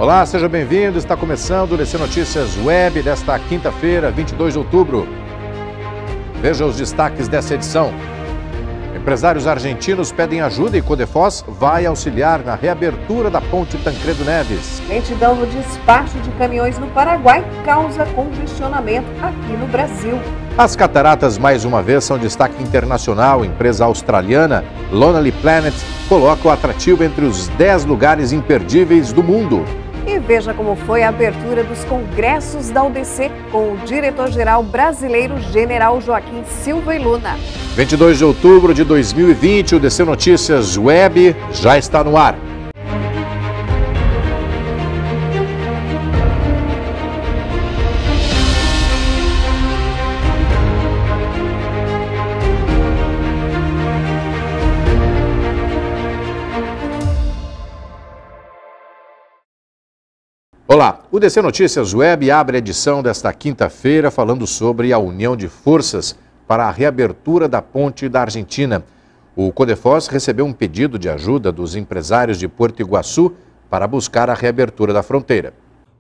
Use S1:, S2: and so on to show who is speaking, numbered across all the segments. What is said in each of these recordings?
S1: Olá, seja bem-vindo. Está começando o DC Notícias Web desta quinta-feira, 22 de outubro. Veja os destaques dessa edição. Empresários argentinos pedem ajuda e Codefós vai auxiliar na reabertura da ponte Tancredo Neves.
S2: Lentidão no despacho de caminhões no Paraguai causa congestionamento aqui no Brasil.
S1: As cataratas, mais uma vez, são destaque internacional. A empresa australiana Lonely Planet coloca o atrativo entre os 10 lugares imperdíveis do mundo.
S2: E veja como foi a abertura dos congressos da UDC com o diretor-geral brasileiro, General Joaquim Silva e Luna.
S1: 22 de outubro de 2020, o DC Notícias Web já está no ar. Olá, o DC Notícias Web abre a edição desta quinta-feira falando sobre a união de forças para a reabertura da ponte da Argentina. O Codefós recebeu um pedido de ajuda dos empresários de Porto Iguaçu para buscar a reabertura da fronteira.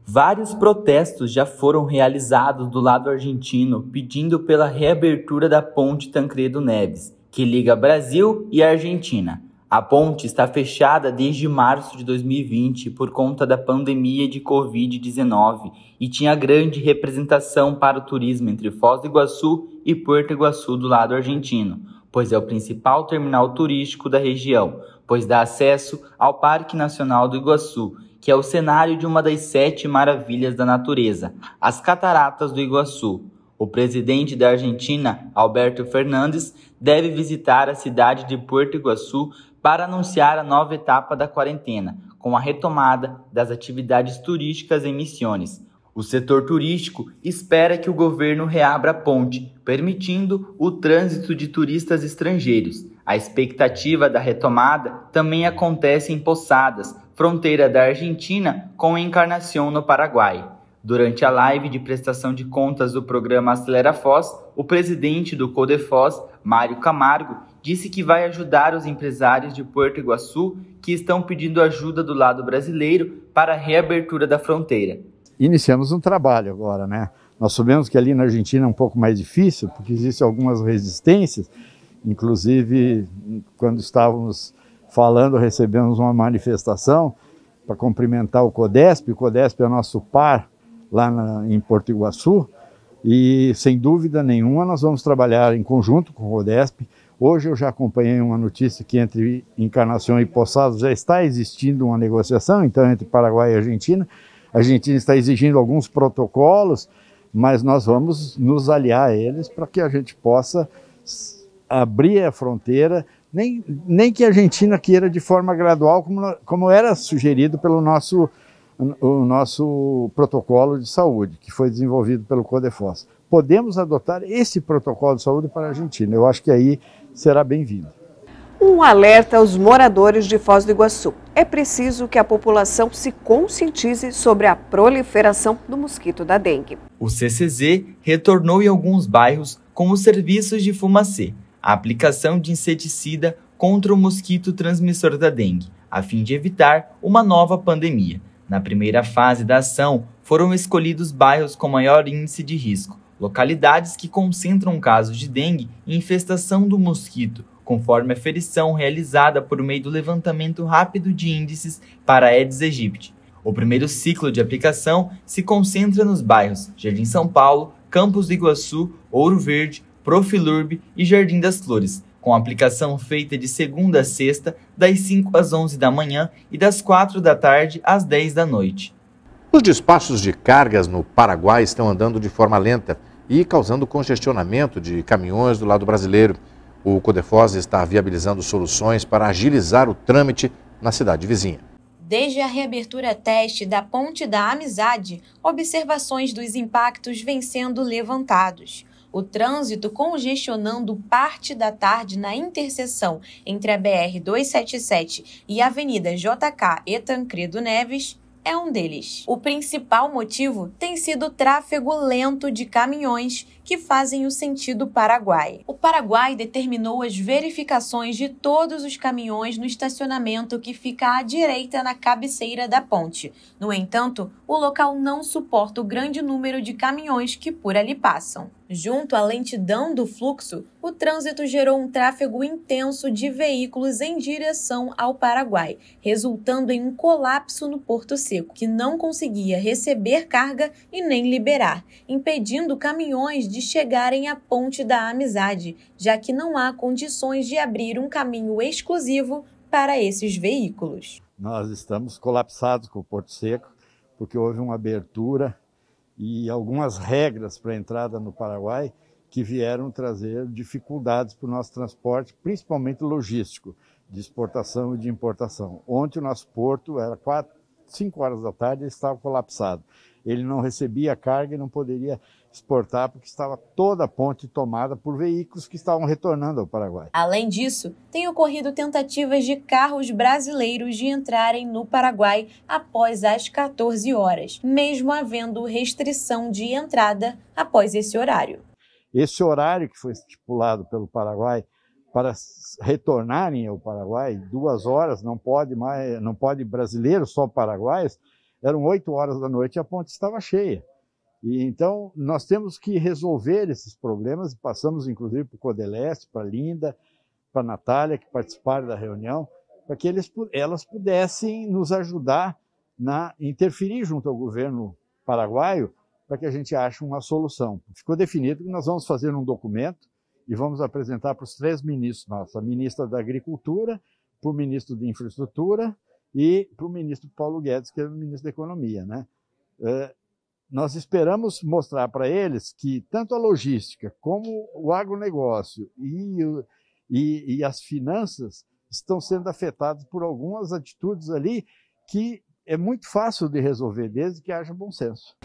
S3: Vários protestos já foram realizados do lado argentino pedindo pela reabertura da ponte Tancredo Neves, que liga Brasil e Argentina. A ponte está fechada desde março de 2020 por conta da pandemia de Covid-19 e tinha grande representação para o turismo entre Foz do Iguaçu e Porto Iguaçu do lado argentino, pois é o principal terminal turístico da região, pois dá acesso ao Parque Nacional do Iguaçu, que é o cenário de uma das 7 maravilhas da natureza, as Cataratas do Iguaçu. O presidente da Argentina, Alberto Fernandes, deve visitar a cidade de Porto Iguaçu para anunciar a nova etapa da quarentena, com a retomada das atividades turísticas em Misiones. O setor turístico espera que o governo reabra a ponte, permitindo o trânsito de turistas estrangeiros. A expectativa da retomada também acontece em Posadas, fronteira da Argentina com Encarnação no Paraguai. Durante a live de prestação de contas do programa Acelera Foz, o presidente do Codefós, Mário Camargo, disse que vai ajudar os empresários de Porto Iguaçu que estão pedindo ajuda do lado brasileiro para a reabertura da fronteira.
S4: Iniciamos um trabalho agora, né? Nós sabemos que ali na Argentina é um pouco mais difícil, porque existem algumas resistências, inclusive quando estávamos falando, recebemos uma manifestação para cumprimentar o Codesp é nosso par lá em Porto Iguaçu, e sem dúvida nenhuma nós vamos trabalhar em conjunto com o Codesp. Hoje eu já acompanhei uma notícia que entre Encarnação e Posadas já está existindo uma negociação, então entre Paraguai e Argentina. A Argentina está exigindo alguns protocolos, mas nós vamos nos aliar a eles para que a gente possa abrir a fronteira, nem que a Argentina queira de forma gradual, como era sugerido pelo o nosso protocolo de saúde, que foi desenvolvido pelo Codefós. Podemos adotar esse protocolo de saúde para a Argentina. Eu acho que aí será bem-vindo.
S2: Um alerta aos moradores de Foz do Iguaçu. É preciso que a população se conscientize sobre a proliferação do mosquito da dengue.
S3: O CCZ retornou em alguns bairros com os serviços de fumacê, a aplicação de inseticida contra o mosquito transmissor da dengue, a fim de evitar uma nova pandemia. Na primeira fase da ação, foram escolhidos bairros com maior índice de risco, localidades que concentram casos de dengue e infestação do mosquito, conforme a aferição realizada por meio do levantamento rápido de índices para Aedes aegypti. O primeiro ciclo de aplicação se concentra nos bairros Jardim São Paulo, Campos do Iguaçu, Ouro Verde, Profilurb e Jardim das Flores, com aplicação feita de segunda a sexta, das 5 às 11 da manhã e das 4 da tarde às 10 da noite.
S1: Os despachos de cargas no Paraguai estão andando de forma lenta e causando congestionamento de caminhões do lado brasileiro. O Codefós está viabilizando soluções para agilizar o trâmite na cidade vizinha.
S5: Desde a reabertura teste da Ponte da Amizade, observações dos impactos vêm sendo levantados. O trânsito congestionando parte da tarde na interseção entre a BR-277 e a Avenida JK e Tancredo Neves é um deles. O principal motivo tem sido o tráfego lento de caminhões que fazem o sentido Paraguai. O Paraguai determinou as verificações de todos os caminhões no estacionamento que fica à direita na cabeceira da ponte. No entanto, o local não suporta o grande número de caminhões que por ali passam. Junto à lentidão do fluxo, o trânsito gerou um tráfego intenso de veículos em direção ao Paraguai, resultando em um colapso no Porto Seco, que não conseguia receber carga e nem liberar, impedindo caminhões de chegarem à Ponte da Amizade, já que não há condições de abrir um caminho exclusivo para esses veículos.
S4: Nós estamos colapsados com o Porto Seco, porque houve uma abertura e algumas regras para a entrada no Paraguai que vieram trazer dificuldades para o nosso transporte, principalmente logístico, de exportação e de importação. Ontem o nosso porto era 5 horas da tarde e estava colapsado. Ele não recebia carga e não poderia exportar porque estava toda a ponte tomada por veículos que estavam retornando ao Paraguai.
S5: Além disso, tem ocorrido tentativas de carros brasileiros de entrarem no Paraguai após as 14 horas, mesmo havendo restrição de entrada após esse horário.
S4: Esse horário que foi estipulado pelo Paraguai para retornarem ao Paraguai, 2 horas, não pode brasileiros, só paraguaios, eram 8 horas da noite e a ponte estava cheia. E então nós temos que resolver esses problemas e passamos inclusive para o Codeleste, para a Linda, para a Natália, que participaram da reunião, para que elas pudessem nos ajudar a interferir junto ao governo paraguaio para que a gente ache uma solução. Ficou definido que nós vamos fazer um documento e vamos apresentar para os 3 ministros, a ministra da Agricultura, para o ministro de Infraestrutura e para o ministro Paulo Guedes, que é o ministro da Economia, né? Nós esperamos mostrar para eles que tanto a logística como o agronegócio e as finanças estão sendo afetados por algumas atitudes ali que é muito fácil de resolver, desde que haja bom senso.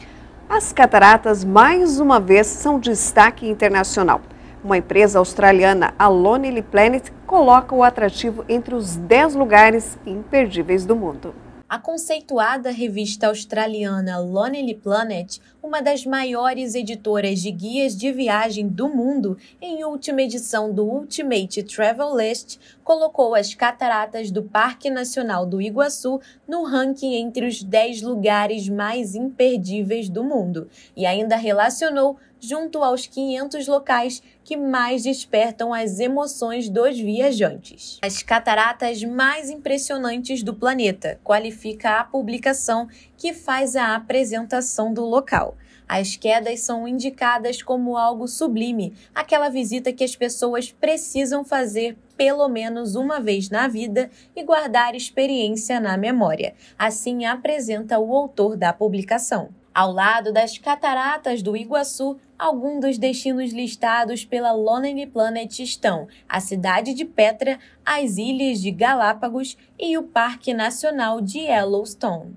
S2: As cataratas, mais uma vez, são destaque internacional. Uma empresa australiana, a Lonely Planet, coloca o atrativo entre os 10 lugares imperdíveis do mundo.
S5: A conceituada revista australiana Lonely Planet, uma das maiores editoras de guias de viagem do mundo, em última edição do Ultimate Travel List, colocou as cataratas do Parque Nacional do Iguaçu no ranking entre os 10 lugares mais imperdíveis do mundo e ainda relacionou junto aos 500 locais que mais despertam as emoções dos viajantes. As cataratas mais impressionantes do planeta, qualifica a publicação que faz a apresentação do local. As quedas são indicadas como algo sublime, aquela visita que as pessoas precisam fazer pelo menos uma vez na vida e guardar experiência na memória. Assim apresenta o autor da publicação. Ao lado das cataratas do Iguaçu, alguns dos destinos listados pela Lonely Planet estão a cidade de Petra, as ilhas de Galápagos e o Parque Nacional de Yellowstone.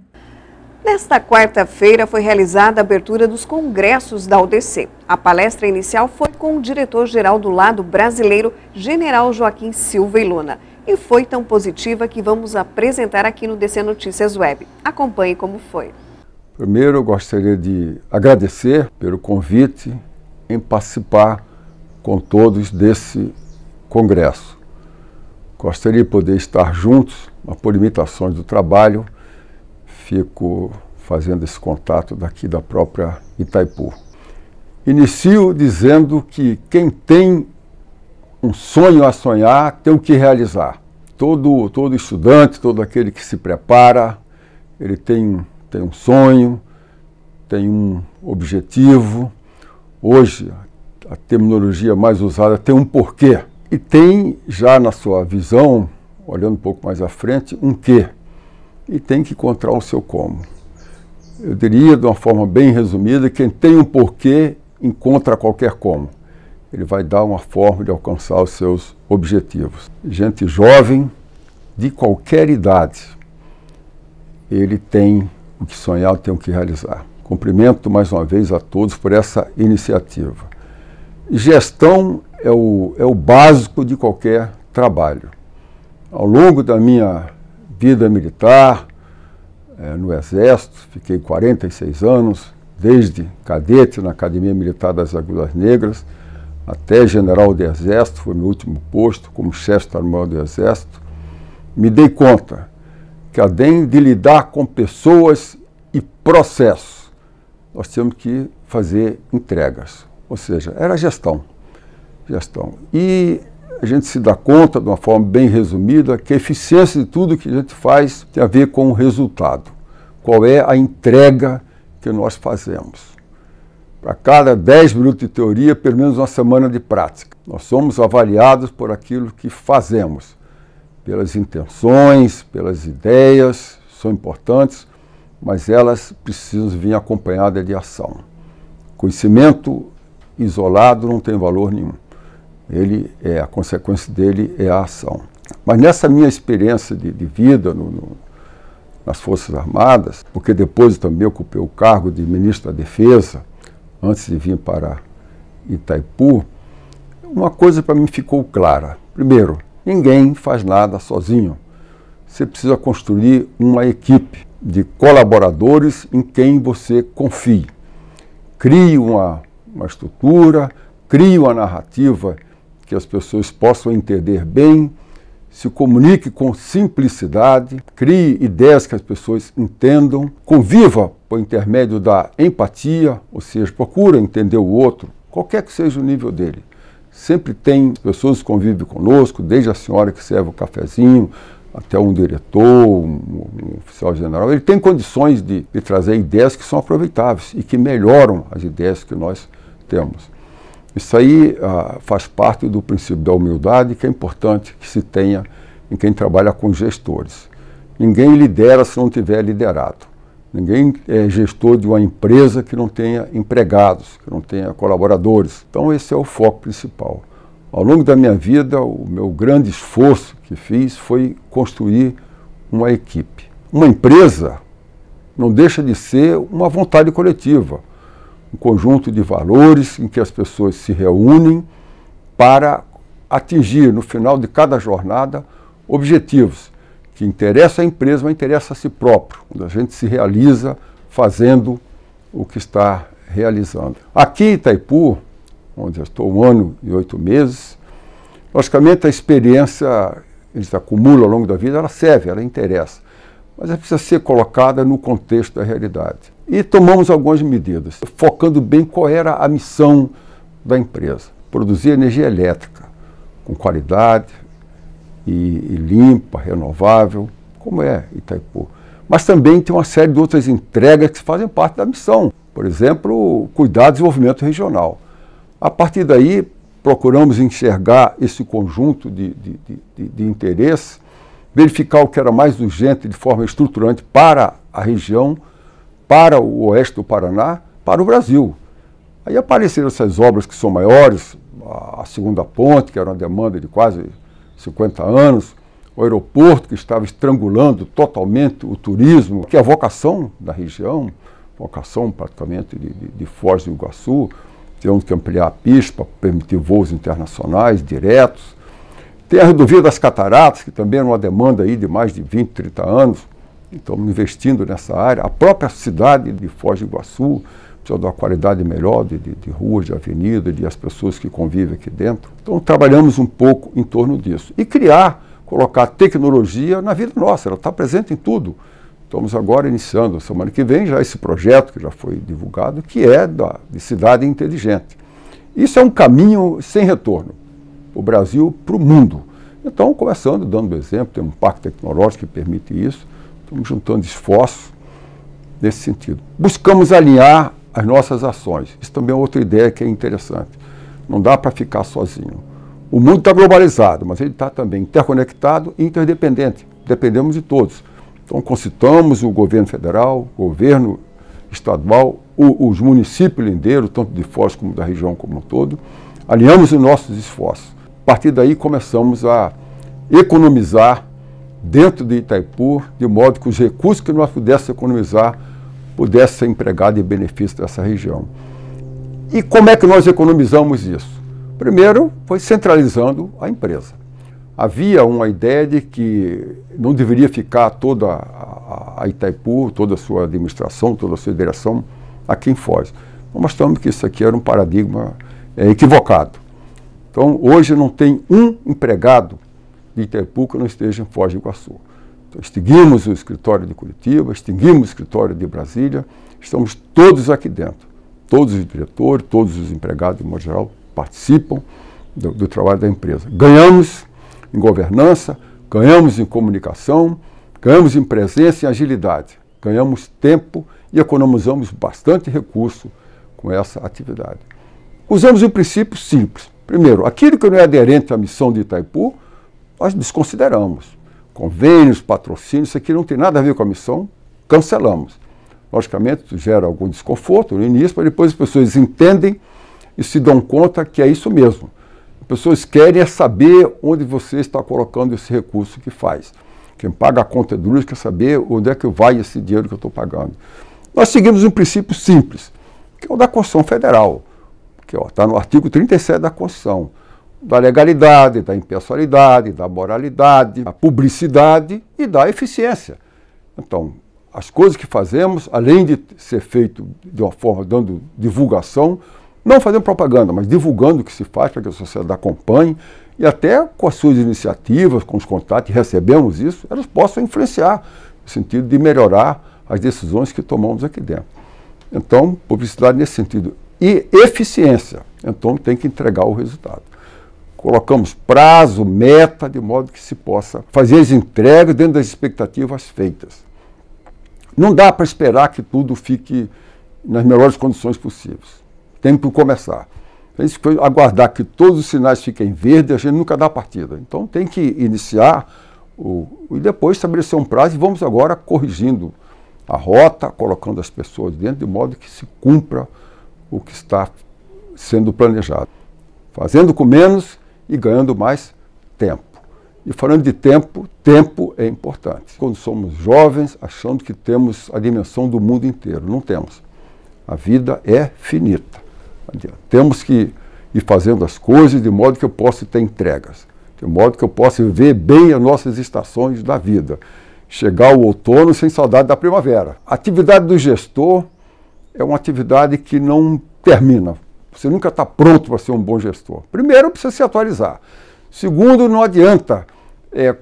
S2: Nesta quarta-feira foi realizada a abertura dos congressos da UDC. A palestra inicial foi com o diretor-geral do lado brasileiro, General Joaquim Silva e Luna. E foi tão positiva que vamos apresentar aqui no DC Notícias Web. Acompanhe como foi.
S6: Primeiro, eu gostaria de agradecer pelo convite em participar com todos desse congresso. Gostaria de poder estar juntos, mas por limitações do trabalho, fico fazendo esse contato daqui da própria Itaipu. Inicio dizendo que quem tem um sonho a sonhar tem o que realizar. Todo estudante, todo aquele que se prepara, ele tem um sonho, tem um objetivo. Hoje, a terminologia mais usada tem um porquê. E tem já na sua visão, olhando um pouco mais à frente, um quê. E tem que encontrar o seu como. Eu diria, de uma forma bem resumida, quem tem um porquê, encontra qualquer como. Ele vai dar uma forma de alcançar os seus objetivos. Gente jovem, de qualquer idade, ele tem o que sonhar, tem o que realizar. Cumprimento mais uma vez a todos por essa iniciativa. Gestão é o básico de qualquer trabalho. Ao longo da minha vida militar, no Exército, fiquei 46 anos, desde cadete na Academia Militar das Águilas Negras, até general do Exército, foi meu último posto, como chefe Estado-Maior do Exército. Me dei conta que, além de lidar com pessoas e processos, nós temos que fazer entregas, ou seja, era gestão. E a gente se dá conta, de uma forma bem resumida, que a eficiência de tudo que a gente faz tem a ver com o resultado. Qual é a entrega que nós fazemos? Para cada 10 minutos de teoria, pelo menos uma semana de prática. Nós somos avaliados por aquilo que fazemos, pelas intenções, pelas ideias, são importantes, mas elas precisam vir acompanhadas de ação. Conhecimento isolado não tem valor nenhum. A consequência dele é a ação. Mas nessa minha experiência de vida nas Forças Armadas, porque depois eu também ocupei o cargo de ministro da Defesa, antes de vir para Itaipu, uma coisa para mim ficou clara. Primeiro, ninguém faz nada sozinho. Você precisa construir uma equipe de colaboradores em quem você confie. Crie uma estrutura, crie uma narrativa que as pessoas possam entender bem, se comunique com simplicidade, crie ideias que as pessoas entendam, conviva por intermédio da empatia, ou seja, procura entender o outro, qualquer que seja o nível dele. Sempre tem pessoas que convivem conosco, desde a senhora que serve o cafezinho, até um diretor, um oficial general. Ele tem condições de trazer ideias que são aproveitáveis e que melhoram as ideias que nós temos. Isso aí faz parte do princípio da humildade, que é importante que se tenha em quem trabalha com gestores. Ninguém lidera se não tiver liderado. Ninguém é gestor de uma empresa que não tenha empregados, que não tenha colaboradores. Então esse é o foco principal. Ao longo da minha vida, o meu grande esforço que fiz foi construir uma equipe. Uma empresa não deixa de ser uma vontade coletiva, um conjunto de valores em que as pessoas se reúnem para atingir, no final de cada jornada, objetivos que interessam à empresa, mas interessam a si próprio, quando a gente se realiza fazendo o que está realizando. Aqui em Itaipu, onde eu estou 1 ano e 8 meses, logicamente a experiência que a gente acumula ao longo da vida, ela serve, ela interessa, mas ela precisa ser colocada no contexto da realidade. E tomamos algumas medidas, focando bem qual era a missão da empresa. Produzir energia elétrica com qualidade e limpa, renovável, como é Itaipu. Mas também tem uma série de outras entregas que fazem parte da missão. Por exemplo, cuidar do desenvolvimento regional. A partir daí, procuramos enxergar esse conjunto de interesses, verificar o que era mais urgente de forma estruturante para a região, para o oeste do Paraná, para o Brasil. Aí apareceram essas obras que são maiores, a segunda ponte, que era uma demanda de quase 50 anos, o aeroporto que estava estrangulando totalmente o turismo, que é a vocação da região, vocação praticamente de Foz do Iguaçu. Temos que ampliar a pista para permitir voos internacionais diretos. Tem a rodovia das Cataratas, que também é uma demanda aí de mais de 20, 30 anos. Estamos investindo nessa área. A própria cidade de Foz do Iguaçu precisa dar uma qualidade melhor de ruas, de avenida, de as pessoas que convivem aqui dentro. Então trabalhamos um pouco em torno disso. E colocar tecnologia na vida nossa, ela está presente em tudo. Estamos agora iniciando, semana que vem, já esse projeto que já foi divulgado, que é de cidade inteligente. Isso é um caminho sem retorno, o Brasil para o mundo. Então, começando, dando exemplo, tem um parque tecnológico que permite isso, estamos juntando esforços nesse sentido. Buscamos alinhar as nossas ações. Isso também é outra ideia que é interessante. Não dá para ficar sozinho. O mundo está globalizado, mas ele está também interconectado e interdependente. Dependemos de todos. Então, concitamos o governo federal, o governo estadual, os municípios lindeiros, tanto de Foz como da região como um todo, alinhamos os nossos esforços. A partir daí, começamos a economizar dentro de Itaipu, de modo que os recursos que nós pudéssemos economizar pudessem ser empregados em benefício dessa região. E como é que nós economizamos isso? Primeiro, foi centralizando a empresa. Havia uma ideia de que não deveria ficar toda a a Itaipu, toda a sua administração, toda a sua direção aqui em Foz. Nós mostramos que isso aqui era um paradigma equivocado. Então, hoje não tem um empregado de Itaipu que não esteja em Foz do Iguaçu. Então, extinguimos o escritório de Curitiba, extinguimos o escritório de Brasília, estamos todos aqui dentro. Todos os diretores, todos os empregados, de modo geral, participam do trabalho da empresa. Ganhamos em governança, ganhamos em comunicação, ganhamos em presença e agilidade. Ganhamos tempo e economizamos bastante recurso com essa atividade. Usamos um princípio simples. Primeiro, aquilo que não é aderente à missão de Itaipu, nós desconsideramos. Convênios, patrocínios, isso aqui não tem nada a ver com a missão, cancelamos. Logicamente, isso gera algum desconforto no início, mas depois as pessoas entendem e se dão conta que é isso mesmo. As pessoas querem saber onde você está colocando esse recurso que faz. Quem paga a conta de luz quer saber onde é que vai esse dinheiro que eu estou pagando. Nós seguimos um princípio simples, que é o da Constituição Federal, que está no artigo 37 da Constituição, da legalidade, da impessoalidade, da moralidade, da publicidade e da eficiência. Então, as coisas que fazemos, além de ser feito de uma forma dando divulgação, não fazendo propaganda, mas divulgando o que se faz para que a sociedade acompanhe e até com as suas iniciativas, com os contatos, recebemos isso, elas possam influenciar no sentido de melhorar as decisões que tomamos aqui dentro. Então, publicidade nesse sentido. E eficiência, então tem que entregar o resultado. Colocamos prazo, meta, de modo que se possa fazer as entregas dentro das expectativas feitas. Não dá para esperar que tudo fique nas melhores condições possíveis. Tem que começar. Tem que aguardar que todos os sinais fiquem verdes, a gente nunca dá partida. Então tem que iniciar e depois estabelecer um prazo e vamos agora corrigindo a rota, colocando as pessoas dentro, de modo que se cumpra o que está sendo planejado. Fazendo com menos e ganhando mais tempo. E falando de tempo, tempo é importante. Quando somos jovens, achando que temos a dimensão do mundo inteiro. Não temos. A vida é finita. Temos que ir fazendo as coisas de modo que eu possa ter entregas, de modo que eu possa viver bem as nossas estações da vida. Chegar o outono sem saudade da primavera. A atividade do gestor é uma atividade que não termina. Você nunca está pronto para ser um bom gestor. Primeiro, precisa se atualizar. Segundo, não adianta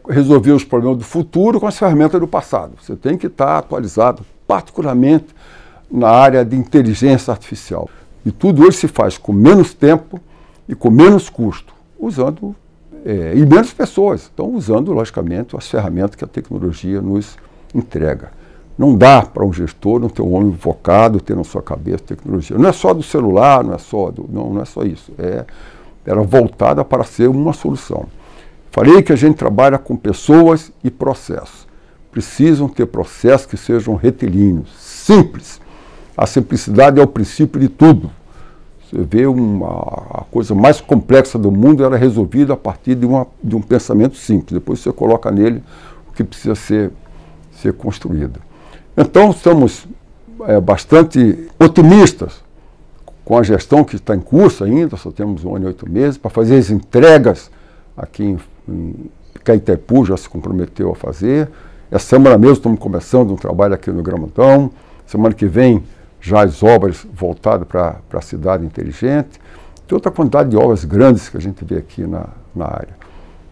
S6: resolver os problemas do futuro com as ferramentas do passado. Você tem que estar atualizado, particularmente na área de inteligência artificial. E tudo hoje se faz com menos tempo e com menos custo, usando e menos pessoas. Então, usando, logicamente, as ferramentas que a tecnologia nos entrega. Não dá para um gestor não ter um homem focado, ter na sua cabeça tecnologia. Não é só do celular, não é só isso. Era voltada para ser uma solução. Falei que a gente trabalha com pessoas e processos. Precisam ter processos que sejam retilíneos, simples. A simplicidade é o princípio de tudo. Você vê a coisa mais complexa do mundo, ela é resolvida a partir de um pensamento simples. Depois você coloca nele o que precisa ser construído. Então, estamos bastante otimistas com a gestão que está em curso ainda, só temos 1 ano e 8 meses, para fazer as entregas aqui em Itaipu, já se comprometeu a fazer. Essa semana mesmo estamos começando um trabalho aqui no Gramantão. Semana que vem, já as obras voltadas para a cidade inteligente. Tem outra quantidade de obras grandes que a gente vê aqui na área.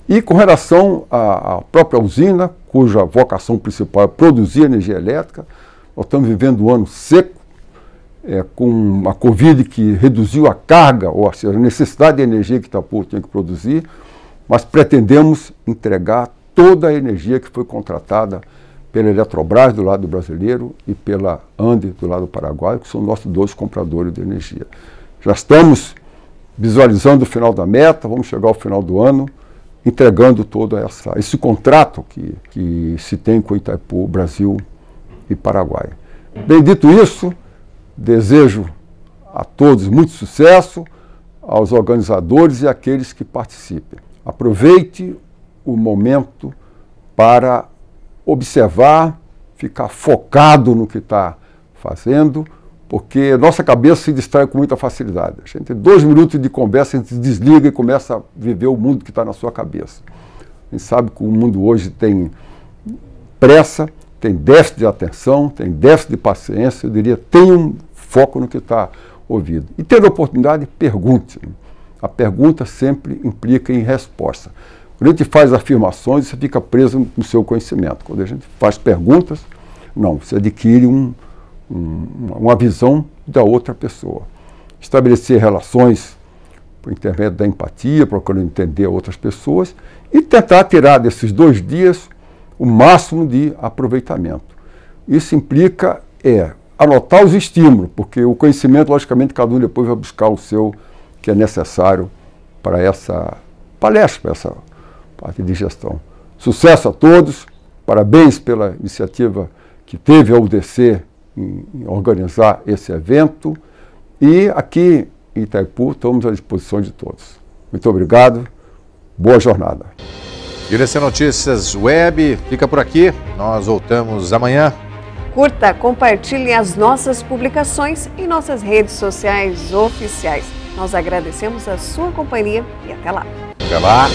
S6: E com relação à própria usina, cuja vocação principal é produzir energia elétrica, nós estamos vivendo um ano seco, com a Covid que reduziu a carga, ou seja, a necessidade de energia que Itaipu tem que produzir, mas pretendemos entregar toda a energia que foi contratada pela Eletrobras do lado brasileiro e pela Ande do lado paraguaio, que são nossos 2 compradores de energia. Já estamos visualizando o final da meta, vamos chegar ao final do ano, entregando todo esse contrato que se tem com Itaipu, Brasil e Paraguai. Bem, dito isso, desejo a todos muito sucesso, aos organizadores e àqueles que participem. Aproveite o momento para observar, ficar focado no que está fazendo, porque nossa cabeça se distrai com muita facilidade. A gente tem 2 minutos de conversa, a gente desliga e começa a viver o mundo que está na sua cabeça. A gente sabe que o mundo hoje tem pressa, tem déficit de atenção, tem déficit de paciência, eu diria, tenha um foco no que está ouvido. E tendo oportunidade, pergunte. A pergunta sempre implica em resposta. Quando a gente faz afirmações, você fica preso no seu conhecimento. Quando a gente faz perguntas, não, você adquire uma visão da outra pessoa. Estabelecer relações por intermédio da empatia, procurando entender outras pessoas e tentar tirar desses 2 dias o máximo de aproveitamento. Isso implica anotar os estímulos, porque o conhecimento, logicamente, cada um depois vai buscar o seu que é necessário para essa palestra, para essa parte de gestão. Sucesso a todos, parabéns pela iniciativa que teve a UDC em organizar esse evento e aqui em Itaipu estamos à disposição de todos. Muito obrigado, boa jornada.
S1: UDC Notícias Web fica por aqui, nós voltamos amanhã.
S2: Curta, compartilhe as nossas publicações em nossas redes sociais oficiais. Nós agradecemos a sua companhia e até lá.
S1: Até lá.